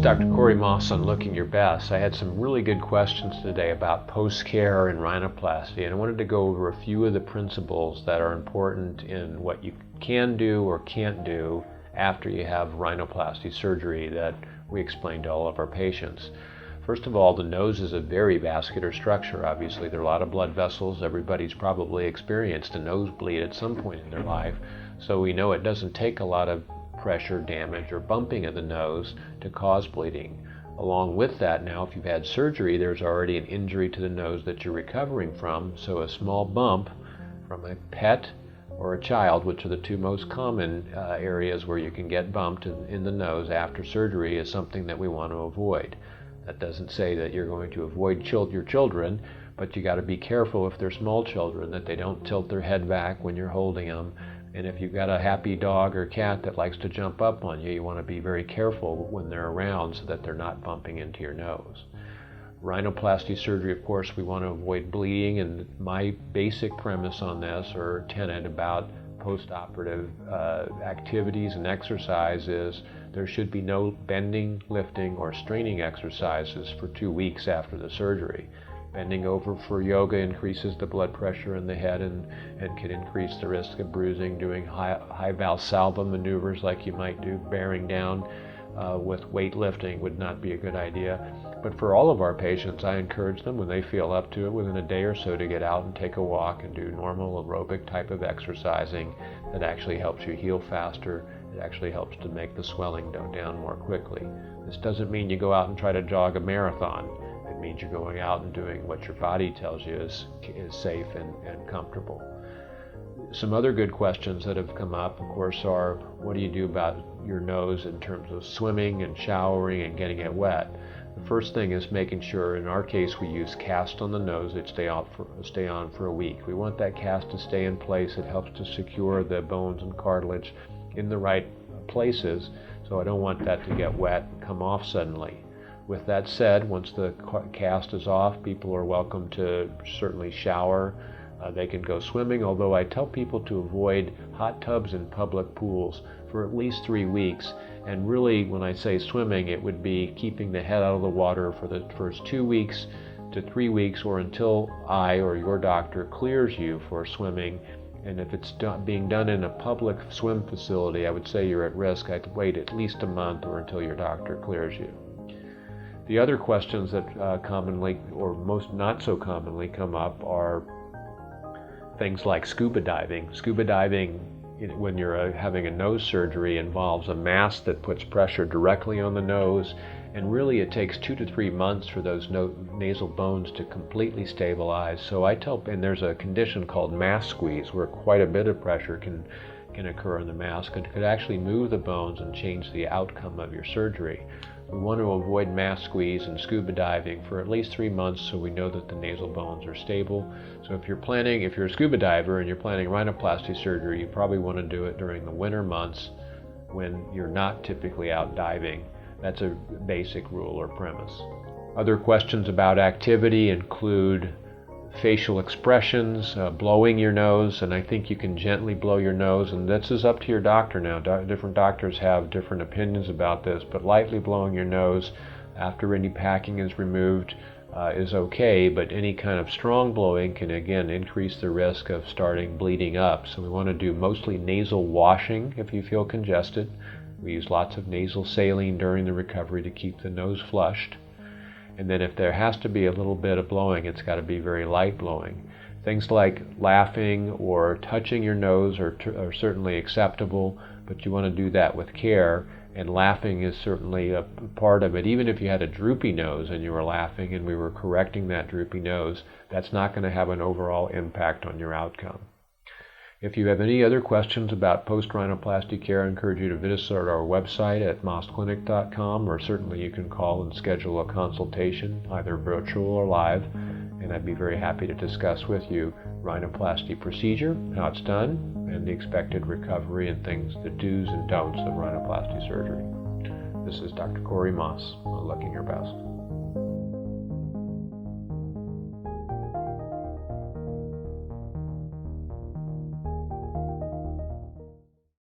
Dr. Corey Maas on Looking Your Best. I had some really good questions today about post-care and rhinoplasty, and I wanted to go over a few of the principles that are important in what you can do or can't do after you have rhinoplasty surgery that we explain to all of our patients. First of all, the nose is a very vascular structure. Obviously, there are a lot of blood vessels. Everybody's probably experienced a nosebleed at some point in their life, so we know it doesn't take a lot of pressure, damage, or bumping of the nose to cause bleeding. Along with that, now if you've had surgery, there's already an injury to the nose that you're recovering from, so a small bump from a pet or a child, which are the two most common areas where you can get bumped in the nose after surgery, is something that we want to avoid. That doesn't say that you're going to avoid your children, but you got to be careful if they're small children that they don't tilt their head back when you're holding them. And if you've got a happy dog or cat that likes to jump up on you, you want to be very careful when they're around so that they're not bumping into your nose. Rhinoplasty surgery, of course, we want to avoid bleeding, and my basic premise on this, or tenet about post-operative activities and exercise, is there should be no bending, lifting, or straining exercises for 2 weeks after the surgery. Bending over for yoga increases the blood pressure in the head and can increase the risk of bruising. Doing high Valsalva maneuvers like you might do bearing down with weightlifting would not be a good idea. But for all of our patients, I encourage them, when they feel up to it, within a day or so to get out and take a walk and do normal aerobic type of exercising that actually helps you heal faster. It actually helps to make the swelling go down more quickly. This doesn't mean you go out and try to jog a marathon. It means you're going out and doing what your body tells you is safe and comfortable. Some other good questions that have come up, of course, are what do you do about your nose in terms of swimming and showering and getting it wet? The first thing is making sure, in our case, we use cast on the nose that stay on for a week. We want that cast to stay in place. It helps to secure the bones and cartilage in the right places, so I don't want that to get wet and come off suddenly. With that said, once the cast is off, people are welcome to certainly shower. They can go swimming, although I tell people to avoid hot tubs and public pools for at least 3 weeks. And really, when I say swimming, it would be keeping the head out of the water for the first 2 weeks to 3 weeks, or until I or your doctor clears you for swimming. And if it's being done in a public swim facility, I would say you're at risk. I'd wait at least a month or until your doctor clears you. The other questions that commonly, or most not so commonly, come up are things like scuba diving. Scuba diving, when you're having a nose surgery, involves a mask that puts pressure directly on the nose, and really it takes 2 to 3 months for those nasal bones to completely stabilize. So I tell, and there's a condition called mask squeeze where quite a bit of pressure can occur in the mask and could actually move the bones and change the outcome of your surgery. We want to avoid mask squeeze and scuba diving for at least 3 months so we know that the nasal bones are stable. So if you're a scuba diver and you're planning rhinoplasty surgery, you probably want to do it during the winter months when you're not typically out diving. That's a basic rule or premise. Other questions about activity include facial expressions, blowing your nose, and I think you can gently blow your nose, and this is up to your doctor now. Different doctors have different opinions about this, but lightly blowing your nose after any packing is removed is okay, but any kind of strong blowing can again increase the risk of starting bleeding up. So we want to do mostly nasal washing if you feel congested. We use lots of nasal saline during the recovery to keep the nose flushed. And then if there has to be a little bit of blowing, it's got to be very light blowing. Things like laughing or touching your nose are certainly acceptable, but you want to do that with care, and laughing is certainly a part of it. Even if you had a droopy nose and you were laughing and we were correcting that droopy nose, that's not going to have an overall impact on your outcome. If you have any other questions about post-rhinoplasty care, I encourage you to visit our website at maasclinic.com, or certainly you can call and schedule a consultation, either virtual or live, and I'd be very happy to discuss with you rhinoplasty procedure, how it's done, and the expected recovery and things, the do's and don'ts of rhinoplasty surgery. This is Dr. Corey Maas on Looking Your Best.